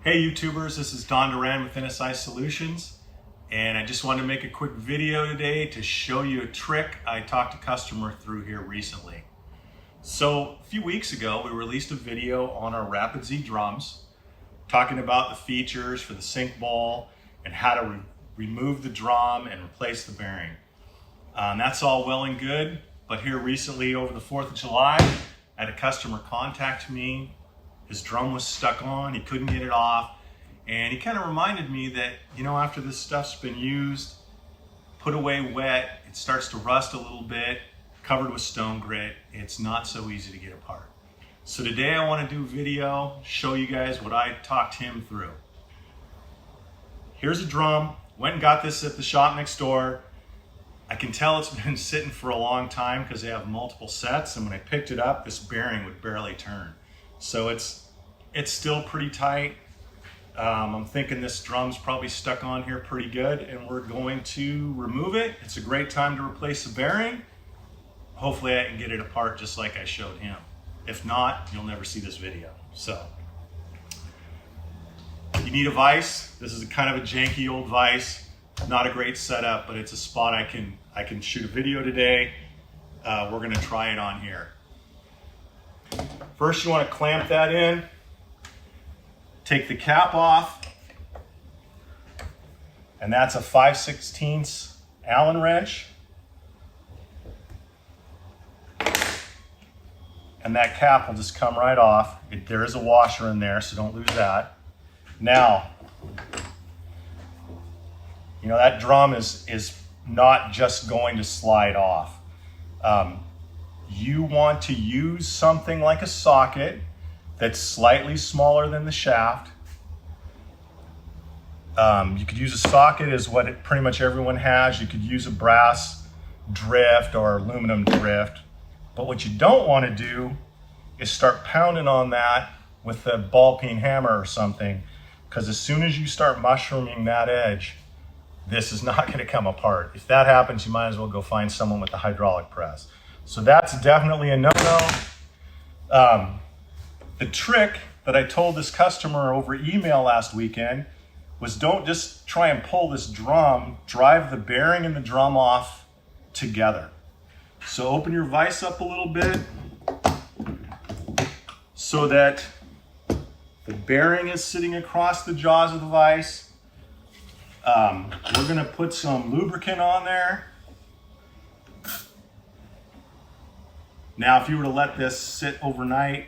Hey YouTubers, this is Don Duran with NSI Solutions, and I just wanted to make a quick video today to show you a trick I talked a customer through here recently. So a few weeks ago we released a video on our Rapid Z drums talking about the features for the sync bowl and how to remove the drum and replace the bearing. That's all well and good, but here recently over the 4th of July I had a customer contact me. His drum was stuck on, he couldn't get it off, and he kind of reminded me that, after this stuff's been used, put away wet, it starts to rust a little bit, covered with stone grit, it's not so easy to get apart. So today I want to do a video, show you guys what I talked him through. Here's a drum, went and got this at the shop next door. I can tell it's been sitting for a long time because they have multiple sets, and when I picked it up, this bearing would barely turn. So it's still pretty tight. I'm thinking this drum's probably stuck on here pretty good, and we're going to remove it. It's a great time to replace the bearing. Hopefully I can get it apart just like I showed him. If not, you'll never see this video. So you need a vise. This is a kind of a janky old vise. Not a great setup, but it's a spot I can shoot a video today. We're gonna try it on here. First, you want to clamp that in, take the cap off, and that's a 5/16 Allen wrench. And that cap will just come right off. There is a washer in there, so don't lose that. Now, that drum is not just going to slide off. You want to use something like a socket that's slightly smaller than the shaft. You could use a socket as what pretty much everyone has. You could use a brass drift or aluminum drift. But what you don't want to do is start pounding on that with a ball peen hammer or something, because as soon as you start mushrooming that edge, this is not going to come apart. If that happens, you might as well go find someone with a hydraulic press. So that's definitely a no-no. The trick that I told this customer over email last weekend was don't just try and pull this drum, drive the bearing and the drum off together. So open your vise up a little bit so that the bearing is sitting across the jaws of the vise. We're gonna put some lubricant on there. Now, if you were to let this sit overnight,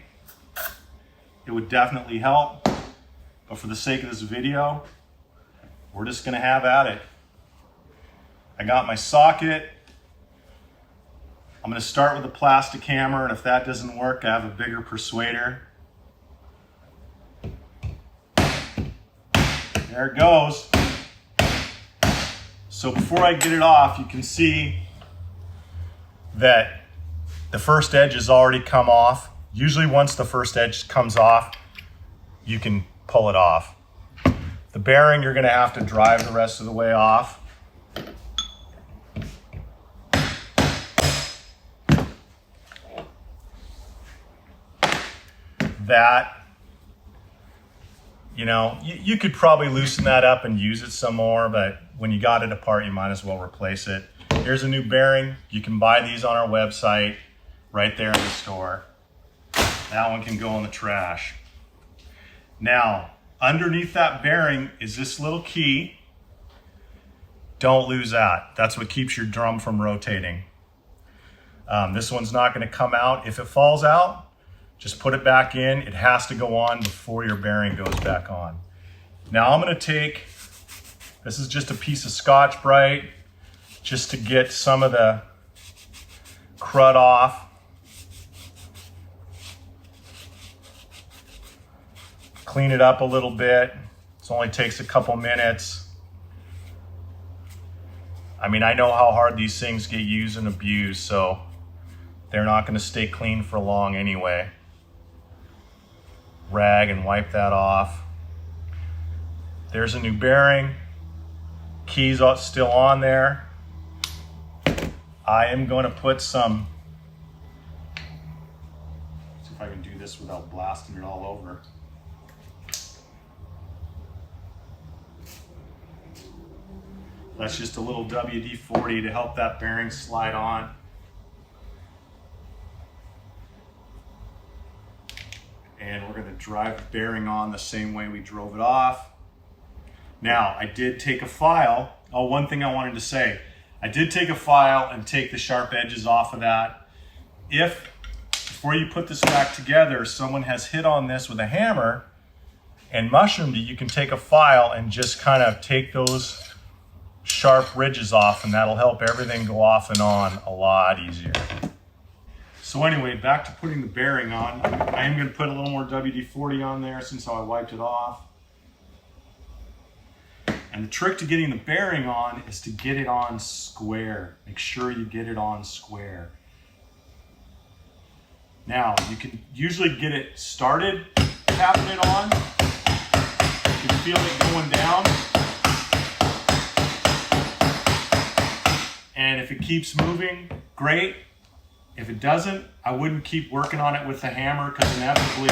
it would definitely help. But for the sake of this video, we're just gonna have at it. I got my socket. I'm gonna start with a plastic hammer, and if that doesn't work, I have a bigger persuader. There it goes. So before I get it off, you can see that the first edge has already come off. Usually once the first edge comes off, you can pull it off. The bearing, you're gonna have to drive the rest of the way off. That, you could probably loosen that up and use it some more, but when you got it apart, you might as well replace it. Here's a new bearing. You can buy these on our website right there in the store. That one can go in the trash. Now, underneath that bearing is this little key. Don't lose that. That's what keeps your drum from rotating. This one's not going to come out. If it falls out, just put it back in. It has to go on before your bearing goes back on. Now I'm going to take, this is just a piece of Scotch-Brite just to get some of the crud off. Clean it up a little bit. It only takes a couple minutes. I mean, I know how hard these things get used and abused, so they're not going to stay clean for long anyway. Rag and wipe that off. There's a new bearing. Key's still on there. I am going to put some, see if I can do this without blasting it all over. That's just a little WD-40 to help that bearing slide on. And we're going to drive the bearing on the same way we drove it off. Now, I did take a file. Oh, one thing I wanted to say. I did take a file and take the sharp edges off of that. If, before you put this back together, someone has hit on this with a hammer and mushroomed it, you can take a file and just kind of take those sharp ridges off, and that'll help everything go off and on a lot easier. So anyway, back to putting the bearing on. I am going to put a little more WD-40 on there since I wiped it off. And the trick to getting the bearing on is to get it on square. Make sure you get it on square. Now, you can usually get it started tapping it on. You can feel it going down. And if it keeps moving, great. If it doesn't, I wouldn't keep working on it with the hammer because inevitably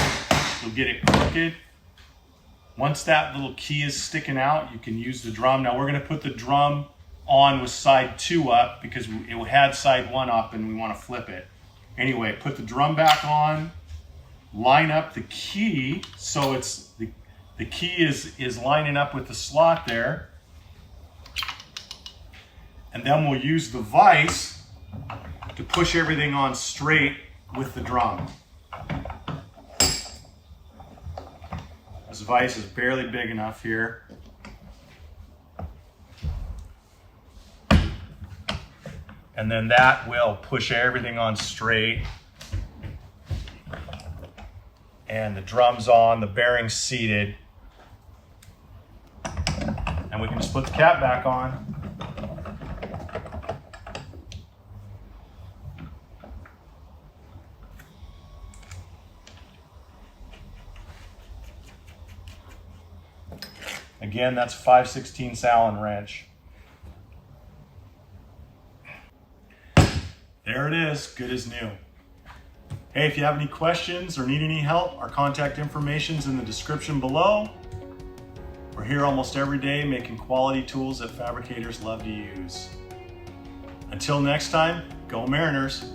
you'll get it crooked. Once that little key is sticking out, you can use the drum. Now we're going to put the drum on with side 2 up because it had side 1 up and we want to flip it. Anyway, put the drum back on, line up the key so it's the key is lining up with the slot there. And then we'll use the vise to push everything on straight with the drum. This vise is barely big enough here. And then that will push everything on straight. And the drum's on, the bearing's seated. And we can just put the cap back on. Again, that's a 5/16 Allen wrench. There it is, good as new. Hey, if you have any questions or need any help, our contact information's in the description below. We're here almost every day making quality tools that fabricators love to use. Until next time, go Mariners.